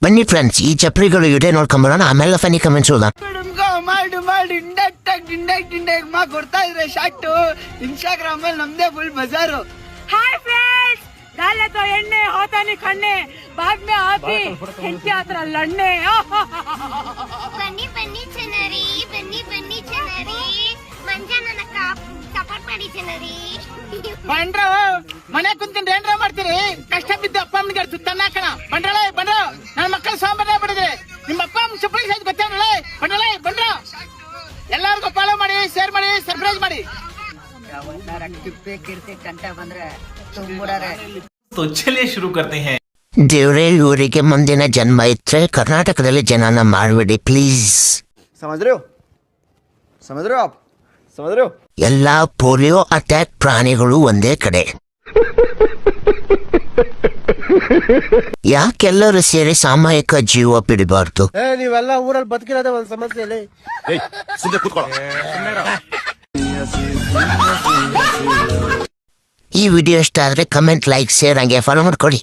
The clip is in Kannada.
ಬನ್ನಿ ಫ್ರೆಂಡ್ಸ್, ಈ ಚಪ್ರಿಗಳು ಇಡೆ ನೋಡ್ಕೊಂಬರೋಣ, ಆಮೇಲೆ ಫನಿ ಕಮೆಂಟ್ಸ್ ಓದೋಣ. ಮಾಡಿ ಇಂಡಕ್ಟ್ ಮಾ ಕೊಡ್ತಾ ಇದ್ರೆ ಶಾರ್ಟು ಇನ್ಸ್ಟಾಗ್ರಾಮ್ ಅಲ್ಲಿ ನಮ್ದೇ ಫುಲ್ ಬಜಾರು. हाय फ्रेंड्स, डाले तो एಣ್ಣೆ होता खन्ने बाद में आती ಹೆಂಡತಿ ಹತ್ರ ಲಣ್ಣೆ. ಬನ್ನಿ ಬನ್ನಿ ಜನರಿ, ಬನ್ನಿ ಬನ್ನಿ ಜನರಿ, ಮಂಜ ನನ್ನ ಸಪೋರ್ಟ್ ಮಾಡಿ ಜನರಿ. ಬಂಡ್ರ ಮನೆ ಕುಂತಿಂದ ಏನ್ರ ಮಾಡ್ತೀರಿ? ಕಷ್ಟ ಬಿದ್ದು ಅಪ್ಪ ಅಮ್ಮನಿಗೆ ತುತ್ತನ್ನ ಹಾಕೋಣ. ಬಂಡ್ರಳೆ ಬಂಡ್ರ, ನನ್ನ ಮಕ್ಕಳು ಸಾಂಬಾರ ಬಿಡಿದ್ರೆ ನಿಮ್ಮ ಅಪ್ಪ ಅಮ್ಮ ಸರ್ಪ್ರೈಸ್ ಆಯ್ತು ಗೊತ್ತೇನಳೆ. ಬಂಡ್ರಳೆ ಬಂಡ್ರ, ಎಲ್ಲರಿಗೂ ಫಾಲೋ ಮಾಡಿ, ಶೇರ್ ಮಾಡಿ, ಸರ್ಪ್ರೈಸ್ ಮಾಡಿ. तो चलिए शुरू करते हैं. ದೇವ್ರೇ, ಇವರಿಗೆ ಮುಂದಿನ ಜನ್ಮ ಇದ್ರೆ ಕರ್ನಾಟಕದಲ್ಲಿ ಜನನ ಮಾಡಬೇಡಿ ಪ್ಲೀಸ್. समझ रहे हो आप समझ रहे हो. ಎಲ್ಲಾ ಪೋಲಿಯೋ ಅಟ್ಯಾಕ್ ಪ್ರಾಣಿಗಳು ಒಂದೇ ಕಡೆ. ಯಾಕೆಲ್ಲರೂ ಸೇರಿ ಸಾಮೂಹಿಕ ಜೀವ ಬಿಡಬಾರ್ದು? ನೀವೆಲ್ಲ ಊರಲ್ಲಿ ಬದುಕಿರೋದೇ ಒಂದು ಸಮಸ್ಯೆ. ಈ ವಿಡಿಯೋ ಇಷ್ಟ ಆದ್ರೆ ಕಮೆಂಟ್, ಲೈಕ್, ಶೇರ್ ಹಂಗೆ ಫಾಲೋ ಮಾಡ್ಕೊಡಿ.